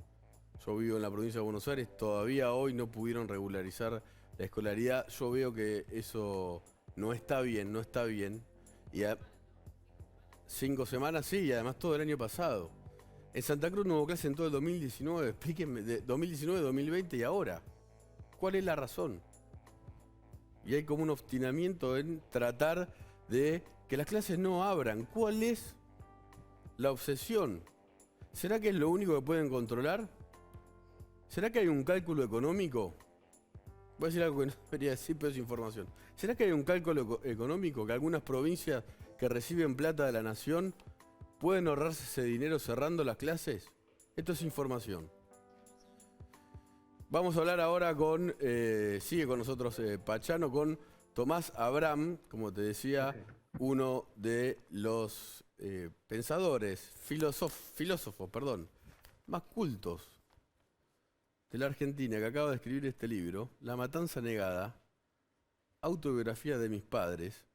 S1: Yo vivo en la provincia de Buenos Aires, todavía hoy no pudieron regularizar la escolaridad. Yo veo que eso no está bien, no está bien. Y 5 semanas sí, y además todo el año pasado. En Santa Cruz no hubo clase en todo el 2019, explíquenme, de 2019, 2020 y ahora. ¿Cuál es la razón? Y hay como un obstinamiento en tratar de que las clases no abran. ¿Cuál es la obsesión? ¿Será que es lo único que pueden controlar? ¿Será que hay un cálculo económico? Voy a decir algo que no debería decir, pero es información. ¿Será que hay un cálculo económico que algunas provincias que reciben plata de la nación pueden ahorrarse ese dinero cerrando las clases? Esto es información. Vamos a hablar ahora con, sigue con nosotros Pachano, con Tomás Abram, como te decía, uno de los pensadores, filósofos, más cultos de la Argentina, que acaba de escribir este libro, La matanza negada, autobiografía de mis padres,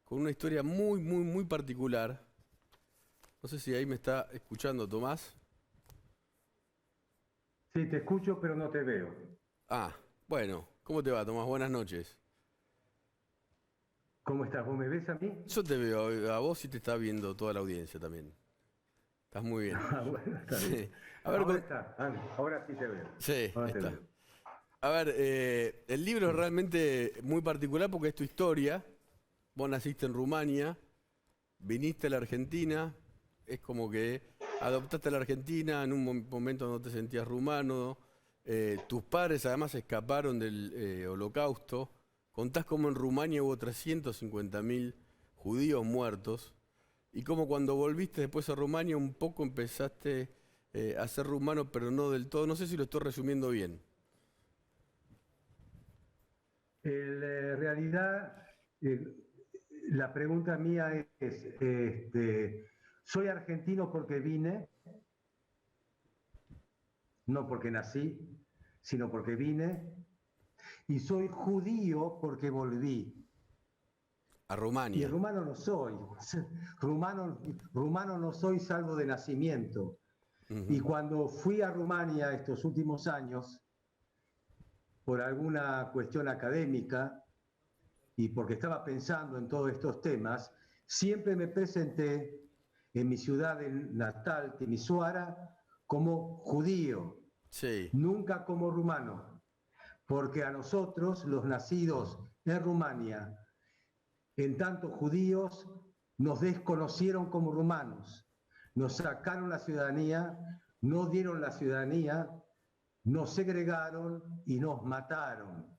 S1: con una historia muy, muy, muy particular. No sé si ahí me está escuchando Tomás.
S8: Sí, te escucho, pero no te veo.
S1: Ah, bueno, ¿cómo te va, Tomás? Buenas noches.
S8: ¿Cómo estás? ¿Vos me ves a mí?
S1: Yo te veo a vos y te está viendo toda la audiencia también. Estás muy bien.
S8: Ah, bueno, está bien.
S1: Sí. A ver,
S8: Ahora está. Ahora sí te veo.
S1: sí,
S8: Ahora te
S1: está.
S8: veo.
S1: A ver, el libro es realmente muy particular porque es tu historia. Vos naciste en Rumania, viniste a la Argentina, es como que adoptaste a la Argentina en un momento no te sentías rumano. Tus padres además escaparon del Holocausto. Contás cómo en Rumania hubo 350.000 judíos muertos y cómo cuando volviste después a Rumania un poco empezaste a ser rumano, pero no del todo. No sé si lo estoy resumiendo bien.
S8: En realidad, la pregunta mía es, ¿soy argentino porque vine? No porque nací, sino porque vine. Y soy judío porque volví.
S1: A
S8: Y
S1: Rumania.
S8: rumano no soy. Rumano no soy salvo de nacimiento. Y cuando fui a Rumania estos últimos años, por alguna cuestión académica y porque estaba pensando en todos estos temas, siempre me presenté en mi ciudad natal, Timisoara, como judío,
S1: Sí.
S8: nunca como rumano, porque a nosotros, los nacidos en Rumania, en tanto judíos, nos desconocieron como rumanos, nos sacaron la ciudadanía, no dieron la ciudadanía, nos segregaron y nos mataron.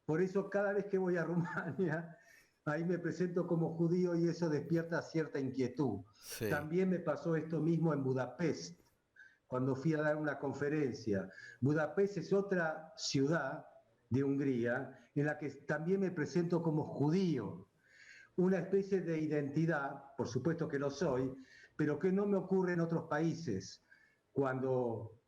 S8: Por eso cada vez que voy a Rumania, ahí me presento como judío y eso despierta cierta inquietud.
S1: Sí.
S8: También me pasó esto mismo en Budapest, cuando fui a dar una conferencia. Budapest es otra ciudad de Hungría en la que también me presento como judío. Una especie de identidad, por supuesto que lo soy, pero que no me ocurre en otros países. Cuando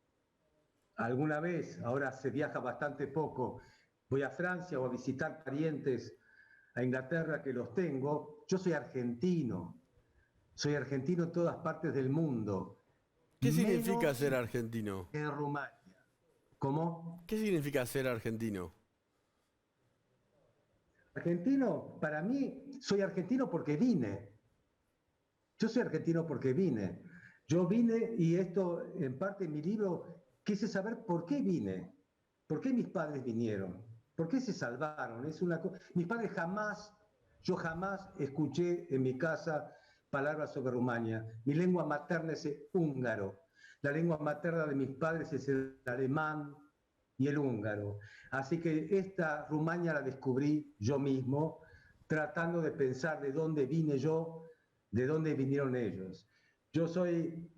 S8: alguna vez, ahora se viaja bastante poco, voy a Francia o a visitar parientes a Inglaterra que los tengo, yo soy argentino en todas partes del mundo.
S1: ¿Qué significa
S8: menos
S1: ser argentino?
S8: en Rumania. ¿Cómo?
S1: ¿Qué significa ser argentino?
S8: Argentino, para mí, soy argentino porque vine. Yo soy argentino porque vine. Yo vine y esto, en parte en mi libro, quise saber por qué vine. ¿Por qué mis padres vinieron? ¿Por qué se salvaron? Mis padres yo jamás escuché en mi casa palabras sobre Rumania. Mi lengua materna es el húngaro. La lengua materna de mis padres es el alemán y el húngaro. Así que esta Rumania la descubrí yo mismo, tratando de pensar de dónde vine yo, de dónde vinieron ellos. Yo soy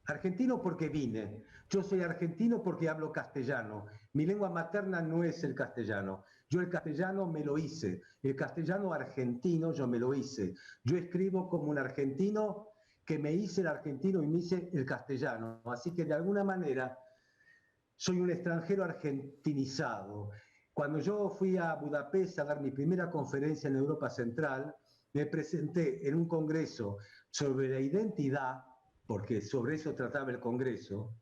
S8: argentino porque vine. Yo soy argentino porque hablo castellano. Mi lengua materna no es el castellano. Yo el castellano me lo hice. El castellano argentino yo me lo hice. Yo escribo como un argentino que me hice el argentino y me hice el castellano. Así que de alguna manera soy un extranjero argentinizado. Cuando yo fui a Budapest a dar mi primera conferencia en Europa Central, me presenté en un congreso sobre la identidad, porque sobre eso trataba el congreso,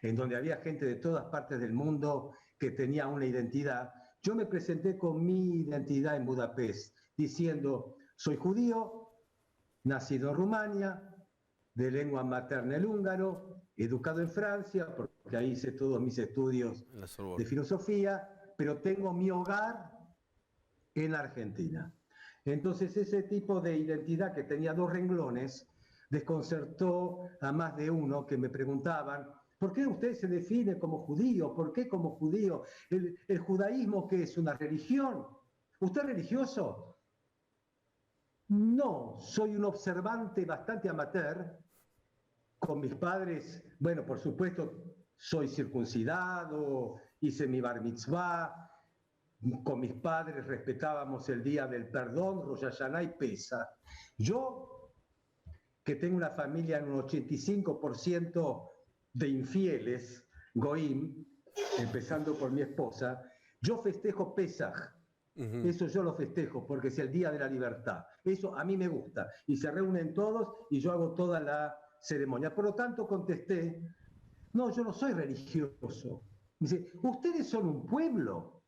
S8: en donde había gente de todas partes del mundo que tenía una identidad. Yo me presenté con mi identidad en Budapest, diciendo, soy judío, nacido en Rumania, de lengua materna el húngaro, educado en Francia, porque ahí hice todos mis estudios de filosofía, pero tengo mi hogar en Argentina. Entonces ese tipo de identidad que tenía dos renglones desconcertó a más de uno que me preguntaban, ¿por qué usted se define como judío? ¿Por qué como judío? ¿El judaísmo qué es? ¿Una religión? ¿Usted es religioso? No, soy un observante bastante amateur. Con mis padres, bueno, por supuesto, soy circuncidado, hice mi bar mitzvah. Con mis padres respetábamos el Día del Perdón, Rosh Hashanah y Pesach. Yo, que tengo una familia en un 85% de infieles, goim, empezando por mi esposa, yo festejo Pesach Eso yo lo festejo, porque es el Día de la Libertad. Eso a mí me gusta. Y se reúnen todos y yo hago toda la ceremonia. Por lo tanto, contesté, no, yo no soy religioso. Dice, ustedes son un pueblo.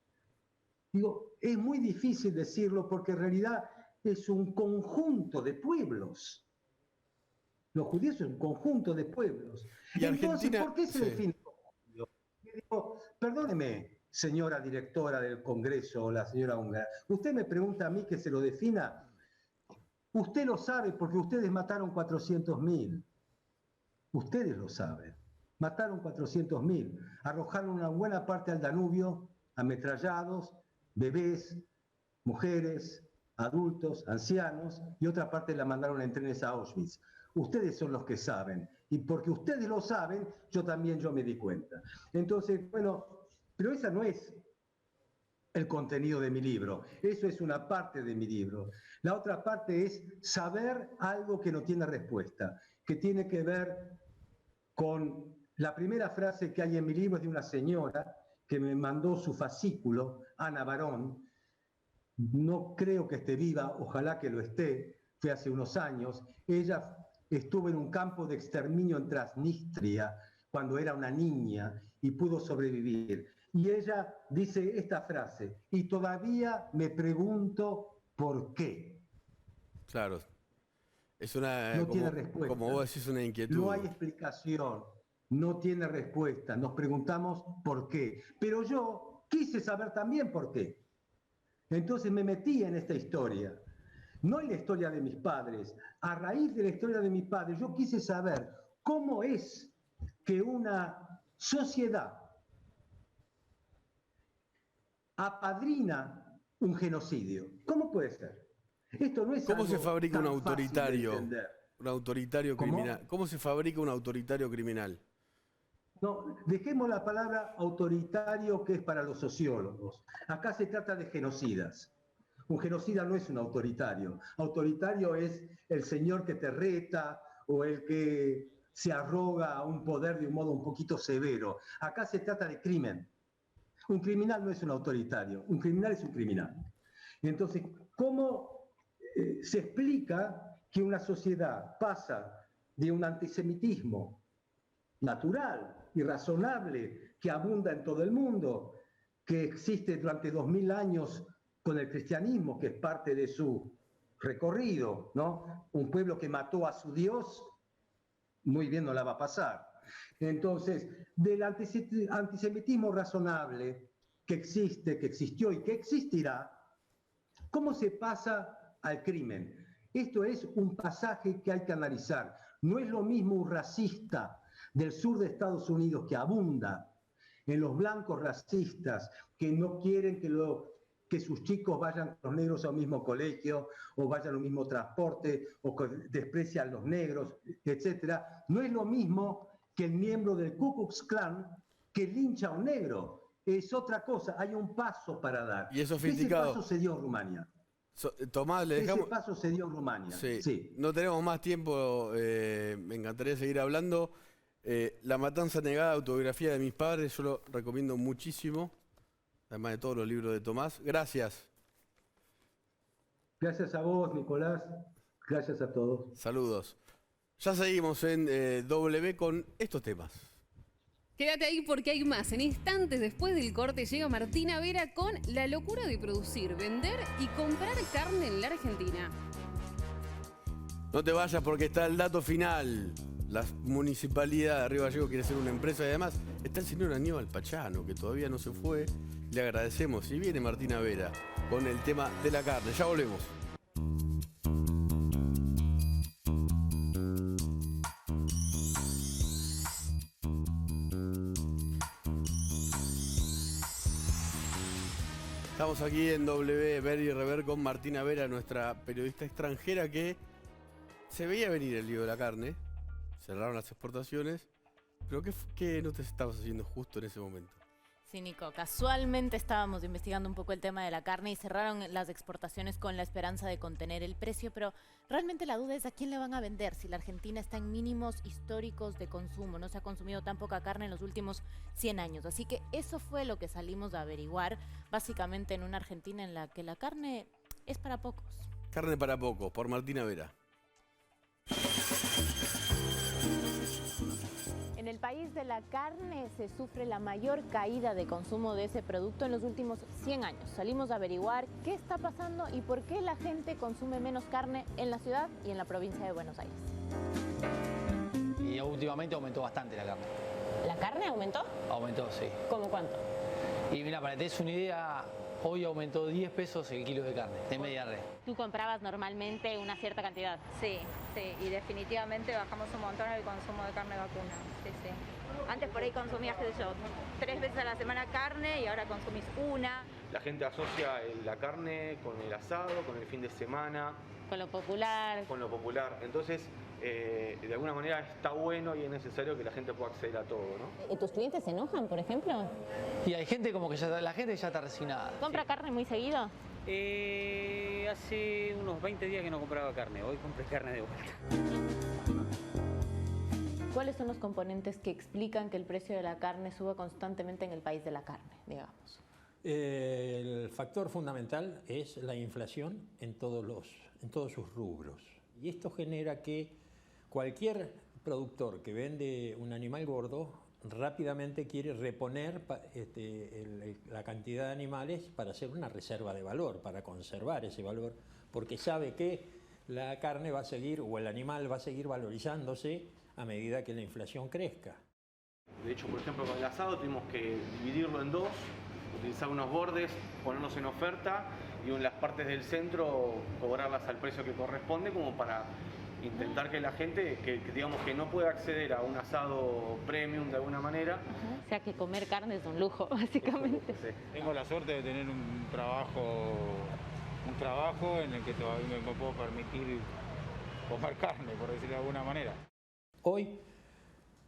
S8: Digo, es muy difícil decirlo porque en realidad es un conjunto de pueblos. Los judíos son un conjunto de pueblos.
S1: Y
S8: Entonces,
S1: Argentina,
S8: ¿por qué se
S1: sí.
S8: define como judío? Y digo, perdóneme, señora directora del Congreso o la señora húngara, usted me pregunta a mí que se lo defina. Usted lo sabe porque ustedes mataron 400.000. Ustedes lo saben. Mataron 400.000. Arrojaron una buena parte al Danubio, ametrallados, bebés, mujeres, adultos, ancianos, y otra parte la mandaron en trenes a Auschwitz. Ustedes son los que saben. Y porque ustedes lo saben, yo me di cuenta. Entonces, bueno, pero esa no es el contenido de mi libro. Eso es una parte de mi libro. La otra parte es saber algo que no tiene respuesta, que tiene que ver con la primera frase que hay en mi libro, es de una señora que me mandó su fascículo, Ana Barón. No creo que esté viva, ojalá que lo esté, fue hace unos años. Ella estuvo en un campo de exterminio en Transnistria cuando era una niña y pudo sobrevivir. Y ella dice esta frase, y todavía me pregunto por qué.
S1: Claro. Es una,
S8: No
S1: como,
S8: tiene respuesta.
S1: como vos decís, una inquietud.
S8: No hay explicación, no tiene respuesta. Nos preguntamos por qué. Pero yo quise saber también por qué. Entonces me metí en esta historia. No en la historia de mis padres. A raíz de la historia de mis padres, yo quise saber cómo es que una sociedad apadrina un genocidio. ¿Cómo puede ser? Esto no es
S1: ¿Cómo
S8: algo
S1: se fabrica un
S8: tan fácil de
S1: autoritario?
S8: entender.
S1: Un autoritario
S8: ¿Cómo?
S1: criminal. ¿Cómo se fabrica un autoritario criminal?
S8: No, dejemos la palabra autoritario, que es para los sociólogos. Acá se trata de genocidas. Un genocida no es un autoritario. Autoritario es el señor que te reta o el que se arroga a un poder de un modo un poquito severo. Acá se trata de crimen. Un criminal no es un autoritario, un criminal es un criminal. Entonces, ¿cómo se explica que una sociedad pasa de un antisemitismo natural y razonable que abunda en todo el mundo, que existe durante 2000 años con el cristianismo, que es parte de su recorrido, ¿no? Un pueblo que mató a su Dios, muy bien no la va a pasar. Entonces, del antisemitismo razonable que existe, que existió y que existirá, ¿cómo se pasa al crimen? Esto es un pasaje que hay que analizar. No es lo mismo un racista del sur de Estados Unidos que abunda en los blancos racistas que no quieren que sus chicos vayan con los negros al mismo colegio o vayan al mismo transporte o que desprecian a los negros, etcétera. No es lo mismo que el miembro del Ku Klux Klan que lincha a un negro. Es otra cosa, hay un paso para dar.
S1: Y es sofisticado.
S8: Ese paso se dio en Rumania.
S1: Tomás, le dejamos...
S8: Ese paso se dio en Rumania.
S1: Sí.
S8: Sí.
S1: No tenemos más tiempo, me encantaría seguir hablando. La matanza negada, autobiografía de mis padres, yo lo recomiendo muchísimo, además de todos los libros de Tomás. Gracias.
S8: Gracias a vos, Nicolás. Gracias a todos.
S1: Saludos. Ya seguimos en W con estos temas.
S2: Quédate ahí porque hay más. En instantes después del corte llega Martina Vera con la locura de producir, vender y comprar carne en la Argentina.
S1: No te vayas porque está el dato final. La municipalidad de Río Gallegos quiere ser una empresa y además está el señor Aníbal Pachano, que todavía no se fue. Le agradecemos. Y viene Martina Vera con el tema de la carne. Ya volvemos. Estamos aquí en W, Ver y Rever con Martina Vera, nuestra periodista extranjera que se veía venir el lío de la carne. Cerraron las exportaciones. Pero ¿qué no te estabas haciendo justo en ese momento?
S9: Sí, Nico, casualmente estábamos investigando un poco el tema de la carne y cerraron las exportaciones con la esperanza de contener el precio, pero realmente la duda es a quién le van a vender si la Argentina está en mínimos históricos de consumo, no se ha consumido tan poca carne en los últimos 100 años, así que eso fue lo que salimos a averiguar, básicamente en una Argentina en la que la carne es para pocos.
S1: Carne para pocos, por Martina Vera.
S9: En el país de la carne se sufre la mayor caída de consumo de ese producto en los últimos 100 años. Salimos a averiguar qué está pasando y por qué la gente consume menos carne en la ciudad y en la provincia de Buenos Aires.
S10: Y últimamente aumentó bastante la carne.
S9: ¿La carne aumentó?
S10: Aumentó, sí.
S9: ¿Cómo cuánto?
S10: Y mira, para que te des una idea, hoy aumentó 10 pesos el kilo de carne, de media red.
S9: ¿Tú comprabas normalmente una cierta cantidad?
S11: Sí, y definitivamente bajamos un montón el consumo de carne vacuna. Sí. Antes por ahí consumías, qué sé yo, 3 veces a la semana carne y ahora consumís una.
S12: La gente asocia la carne con el asado, con el fin de semana.
S9: Con lo popular.
S12: Con lo popular. Entonces, de alguna manera está bueno y es necesario que la gente pueda acceder a todo, ¿no?
S9: ¿Y tus clientes se enojan, por ejemplo?
S10: Y hay gente como que la gente ya está resignada.
S9: ¿Compra carne muy seguido?
S6: Hace unos 20 días que no compraba carne, hoy compré carne de vuelta.
S9: ¿Cuáles son los componentes que explican que el precio de la carne suba constantemente en el país de la carne, digamos?
S13: El factor fundamental es la inflación en todos sus rubros. Y esto genera que cualquier productor que vende un animal gordo rápidamente quiere reponer la cantidad de animales para hacer una reserva de valor, para conservar ese valor, porque sabe que la carne va a seguir o el animal va a seguir valorizándose a medida que la inflación crezca.
S12: De hecho, por ejemplo, con el asado tuvimos que dividirlo en dos, utilizar unos bordes, ponerlos en oferta y en las partes del centro cobrarlas al precio que corresponde, como para intentar que la gente digamos que no pueda acceder a un asado premium de alguna manera.
S9: O sea que comer carne es un lujo, básicamente.
S12: Sí.
S14: Tengo la suerte de tener un trabajo en el que todavía me puedo permitir comer carne, por decirlo de alguna manera.
S13: Hoy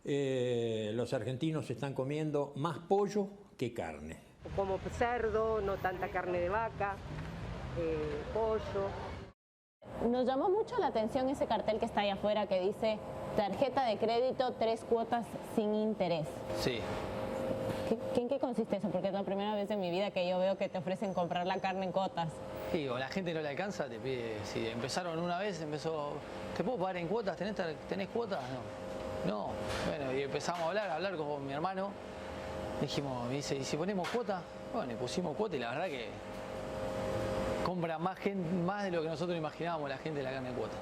S13: los argentinos están comiendo más pollo que carne.
S15: Como cerdo, no tanta carne de vaca, pollo.
S9: Nos llamó mucho la atención ese cartel que está ahí afuera que dice tarjeta de crédito, 3 cuotas sin interés.
S10: Sí.
S9: ¿En qué consiste eso? Porque es la primera vez en mi vida que yo veo que te ofrecen comprar la carne en cuotas.
S10: Digo, la gente no le alcanza, te pide, si empezaron una vez, ¿te puedo pagar en cuotas? ¿Tenés cuotas? No. Bueno, y empezamos a hablar con mi hermano. Dijimos, me dice, ¿y si ponemos cuota? Bueno, le pusimos cuota y la verdad que compra más de lo que nosotros imaginábamos la gente de la carne de cuota.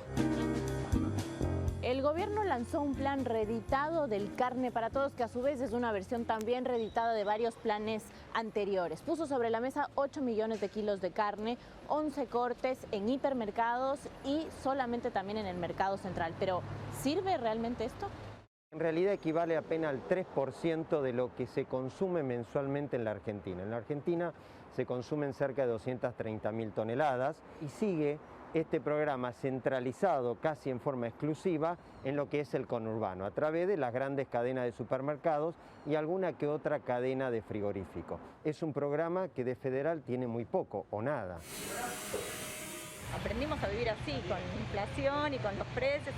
S9: El gobierno lanzó un plan reeditado del Carne para Todos, que a su vez es una versión también reeditada de varios planes anteriores. Puso sobre la mesa 8 millones de kilos de carne, 11 cortes en hipermercados y solamente también en el mercado central. Pero, ¿sirve realmente esto?
S16: En realidad equivale apenas al 3% de lo que se consume mensualmente en la Argentina. En la Argentina se consumen cerca de 230.000 toneladas y sigue este programa centralizado casi en forma exclusiva en lo que es el conurbano, a través de las grandes cadenas de supermercados y alguna que otra cadena de frigoríficos. Es un programa que de federal tiene muy poco o nada.
S11: Aprendimos a vivir así, con inflación y con los precios.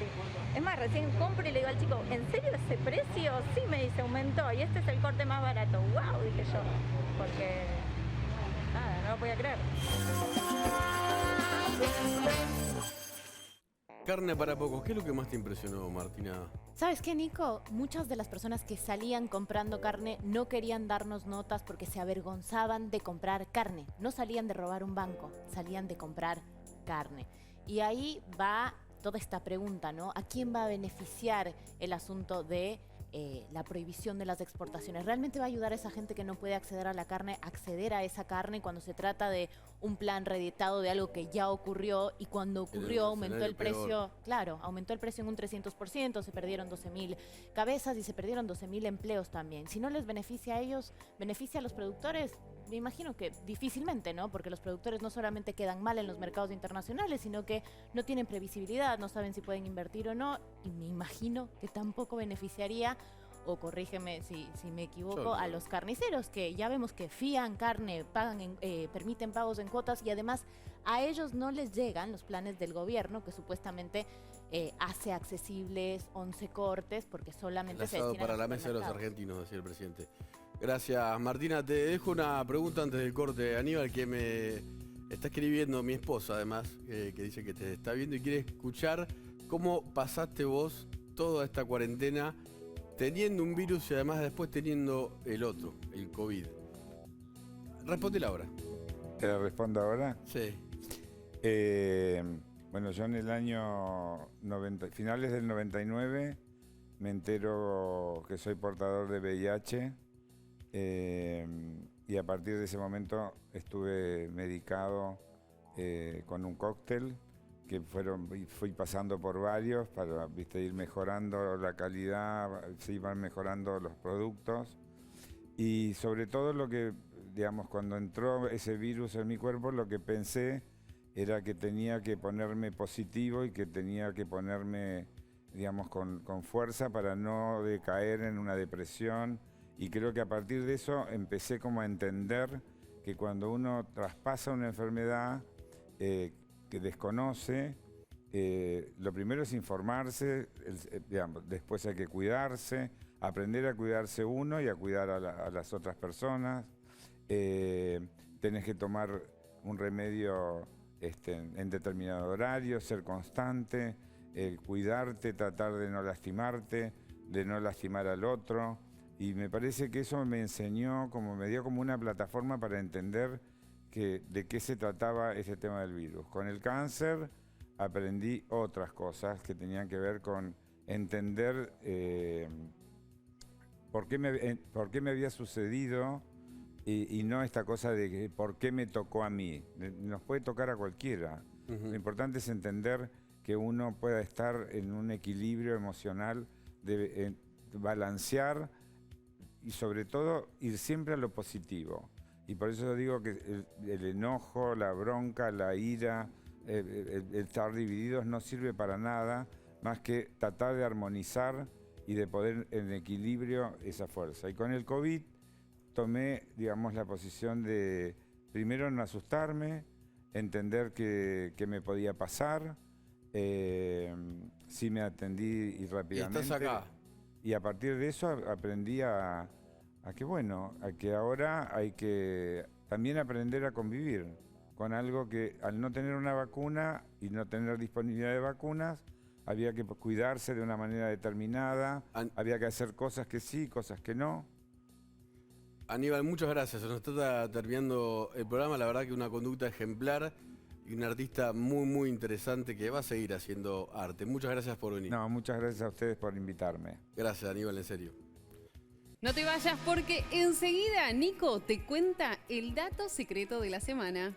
S11: Es más, recién compro y le digo al chico, ¿en serio ese precio? Sí, me dice, aumentó y este es el corte más barato. ¡Wow! Dije yo, porque nada, no lo podía creer.
S1: Carne para pocos. ¿Qué es lo que más te impresionó, Martina?
S9: ¿Sabes qué, Nico? Muchas de las personas que salían comprando carne no querían darnos notas porque se avergonzaban de comprar carne. No salían de robar un banco, salían de comprar carne. Y ahí va toda esta pregunta, ¿no? ¿A quién va a beneficiar el asunto de la prohibición de las exportaciones? ¿Realmente va a ayudar a esa gente que no puede acceder a la carne a acceder a esa carne cuando se trata de un plan reeditado de algo que ya ocurrió y cuando ocurrió aumentó el precio? Claro, aumentó el precio en un 300%, se perdieron 12.000 cabezas y se perdieron 12.000 empleos también. Si no les beneficia a ellos, beneficia a los productores. Me imagino que difícilmente, ¿no? Porque los productores no solamente quedan mal en los mercados internacionales, sino que no tienen previsibilidad, no saben si pueden invertir o no, y me imagino que tampoco beneficiaría o corrígeme si me equivoco, a los carniceros, que ya vemos que fían carne, permiten pagos en cuotas y además a ellos no les llegan los planes del gobierno que supuestamente hace accesibles 11 cortes porque solamente se destinan
S1: para la mesa de los argentinos, decía el presidente. Gracias, Martina. Te dejo una pregunta antes del corte, Aníbal, que me está escribiendo mi esposa, además, que dice que te está viendo y quiere escuchar cómo pasaste vos toda esta cuarentena teniendo un virus y además después teniendo el otro, el COVID. Respóndela ahora.
S3: ¿Te la respondo ahora?
S1: Sí.
S3: Bueno, yo en el año finales del 99 me entero que soy portador de VIH. Y a partir de ese momento estuve medicado con un cóctel que fui pasando por varios para ir mejorando la calidad, se iban mejorando los productos y sobre todo lo que, digamos, cuando entró ese virus en mi cuerpo, lo que pensé era que tenía que ponerme positivo y que tenía que ponerme, digamos, con fuerza para no decaer en una depresión. Y creo que a partir de eso empecé como a entender que cuando uno traspasa una enfermedad que desconoce, lo primero es informarse, digamos, después hay que cuidarse, aprender a cuidarse uno y a cuidar a las otras personas. Tenés que tomar un remedio en determinado horario, ser constante, cuidarte, tratar de no lastimarte, de no lastimar al otro. Y me parece que eso me enseñó, me dio como una plataforma para entender de qué se trataba ese tema del virus. Con el cáncer aprendí otras cosas que tenían que ver con entender por qué me había sucedido y no esta cosa de que por qué me tocó a mí. Nos puede tocar a cualquiera. Lo importante es entender que uno pueda estar en un equilibrio emocional, balancear y sobre todo ir siempre a lo positivo. Y por eso digo que el enojo, la bronca, la ira, el estar divididos no sirve para nada más que tratar de armonizar y de poner en equilibrio esa fuerza. Y con el COVID tomé, digamos, la posición de primero no asustarme, entender que me podía pasar, sí me atendí y rápidamente.
S1: Y estás acá.
S3: Y a partir de eso aprendí a que ahora hay que también aprender a convivir con algo que al no tener una vacuna y no tener disponibilidad de vacunas, había que cuidarse de una manera determinada, había que hacer cosas que sí, cosas que no.
S1: Aníbal, muchas gracias. Se nos está terminando el programa. La verdad que una conducta ejemplar y un artista muy, muy interesante que va a seguir haciendo arte. Muchas gracias por venir.
S3: No, muchas gracias a ustedes por invitarme.
S1: Gracias, Aníbal, en serio.
S2: No te vayas porque enseguida Nico te cuenta el dato secreto de la semana.